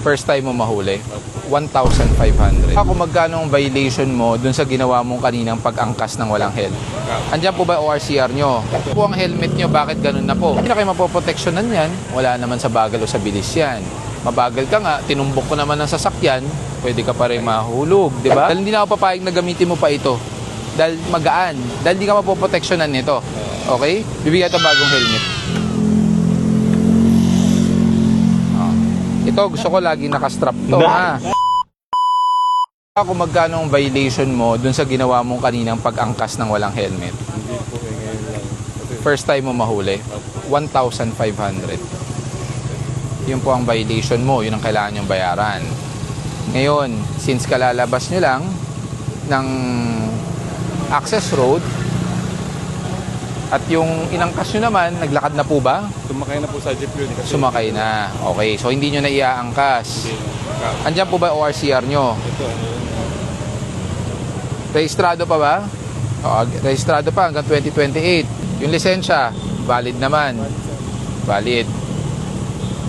First time mo mahuli, 1,500. Ako magkano ang violation mo dun sa ginawa mong kaninang pag-angkas ng walang helmet? Andiyan po ba ORCR nyo? Ito po ang helmet nyo, bakit ganun na po? Hindi na kayo mapoproteksyonan yan, wala naman sa bagal o sa bilis yan. Mabagal ka nga, tinumbok ko naman ng sasakyan, pwede ka pa rin mahulog, di ba? Dahil hindi na ako papayag na gamitin mo pa ito. Dahil magaan, dahil hindi ka mapoproteksyonan nito. Okay? Bibigyan ito bagong helmet. Ito, gusto ko lagi nakastrap to, ha? Ako magkano ang violation mo dun sa ginawa mong kaninang pag-angkas ng walang helmet? Hindi po, ngayon lang. First time mo mahuli, 1,500. Yun po ang violation mo, yun ang kailangan nyong bayaran. Ngayon, since kalalabas nyo lang ng access road, at yung inangkas nyo naman, naglakad na po ba? Sumakay na po sa jeep yun. Kasi Sumakay na. Okay, so hindi nyo na iaangkas. Hindi. Andyan po ba ORCR nyo? Ito, ano yun? Rehistrado pa ba? O, rehistrado pa hanggang 2028. Yung lisensya, valid naman. Valid.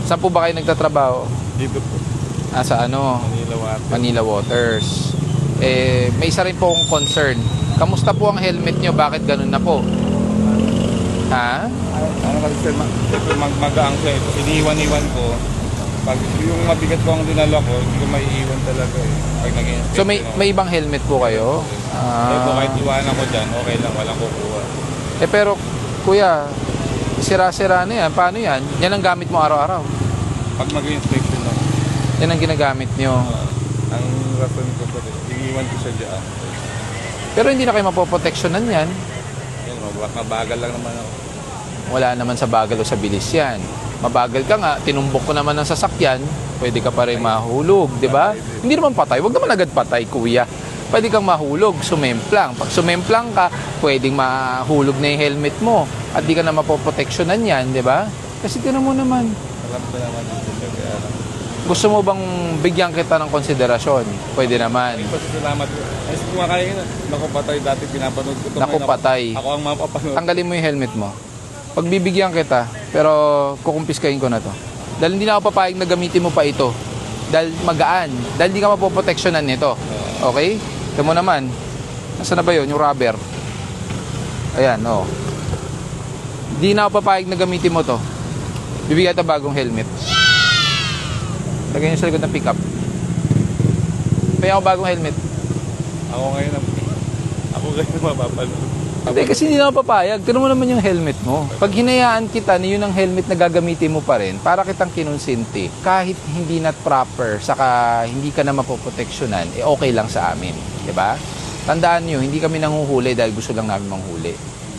Saan po ba kayo nagtatrabaho? Dito po. Sa ano? Manila Water. Manila Waters. May isa rin po akong concern. Kamusta po ang helmet nyo? Bakit ganun na po? Ha? Ano kasi sir, mag-aang siya. Iniiwan-iwan ko. Pag yung mabigat ko ang dinala ko, hindi ko maiiwan talaga eh. Pag nag-i-inspect. So may ibang helmet po kayo? Kaya po kahit iwanan ko dyan, okay lang, walang kukuha. Pero kuya, sira-sira na yan. Paano yan? Yan ang gamit mo araw-araw. Pag mag-inspection lang, Yan ang ginagamit nyo. ang rason ko po rin, iiwan ko siya dyan. Pero hindi na kayo mapoproteksyonan yan. Yan, mabagal lang naman ako. Wala naman sa bagal o sa bilis yan. Mabagal ka nga, tinumbok ko naman ng sasakyan, pwede ka pa rin mahulog, di ba? Hindi naman patay, wag naman agad patay, kuya. Pwede kang mahulog, sumemplang. Pag sumemplang ka, pwedeng mahulog na yung helmet mo at di ka na mapoproteksyonan yan, di ba? Kasi tinan mo naman, Alam ko naman dito siya, kaya lang. gusto mo bang bigyan kita ng konsiderasyon? Pwede naman. Salamat po. Ay, kumakain na. Naku, patay. Dati pinapanood ko ito. Naku, patay. Ako ang mapapanood. Tanggalin mo yung helmet mo. Pagbibigyan kita, pero kukumpiskahin ko na to. Dahil hindi na ako papayag na gamitin mo pa ito. Dahil magaan. Dahil hindi ka mapoproteksyonan nito. Okay? Ito mo naman. Nasaan na ba yun? Yung rubber. Ayan, oh. Hindi na ako papayag na gamitin mo to. Bibigyan ito bagong helmet. Lagyan nyo sa likod ng pickup. Kaya ako bagong helmet. Ako ngayon mapapanood. Hindi, kasi hindi na ako papayag. Tino mo naman yung helmet mo. Pag hinayaan kita na yun ang helmet na gagamitin mo pa rin, para kitang kinonsinti, kahit hindi not proper, saka hindi ka na mapoproteksyonan, okay lang sa amin. Diba? Tandaan nyo, hindi kami nanguhuli dahil gusto lang namin manghuli.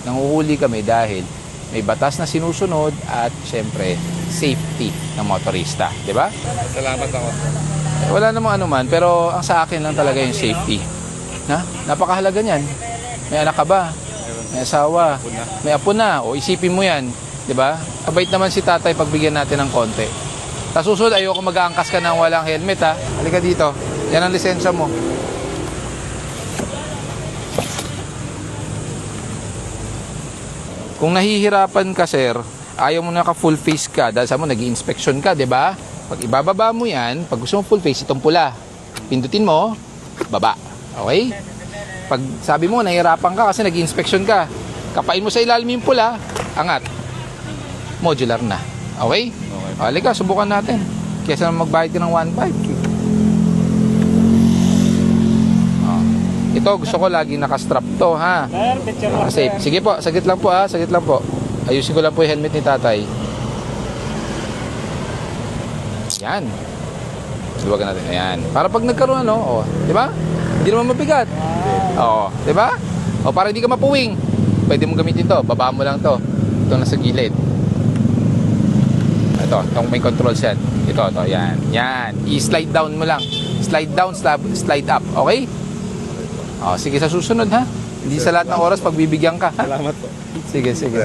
Nanguhuli kami dahil may batas na sinusunod at syempre, safety ng motorista. Diba? Salamat ako. Wala namang anuman, pero ang sa akin lang talaga yung safety. Napakahalaga niyan. May anak ka ba? May asawa, may apo na, o isipin mo yan, di ba? Kabait naman si tatay pagbigyan natin ng konti. Sa susunod, ayoko mag-aangkas ka ng walang helmet, ha? Halika dito, yan ang lisensya mo. Kung nahihirapan ka, sir, ayaw mo naka full face ka, dahil sa mo, nag-i-inspection ka, di ba? Pag ibababa mo yan, pag gusto mo full face, itong pula. Pindutin mo, baba. Okay? Pag sabi mo, nahihirapan ka kasi nag-inspection ka, kapain mo sa ilalim yung pula, angat. Modular na. Okay? Halika, subukan natin. Kesa magbayad ka ng 1.5. Ito, gusto ko lagi nakastrap to, ha? Safe. Sige po, saglit lang po, ha? Saglit lang po. Ayusin ko lang po yung helmet ni tatay. Yan. Luwagan natin. Ayan. Para pag nagkaroon, ano, di ba? Hindi naman mabigat. Oo, 'di ba? O para hindi ka mapuwing, pwede mo gamitin 'to. Baba mo lang 'to. Ito nasa gilid. Itong may control set. Ito, yan. Yan. I-slide down mo lang. Slide down, slide up. Okay? O, sige sa susunod, ha? Hindi sa lahat ng oras pagbibigyan ka, ha? Salamat po. Sige, sige.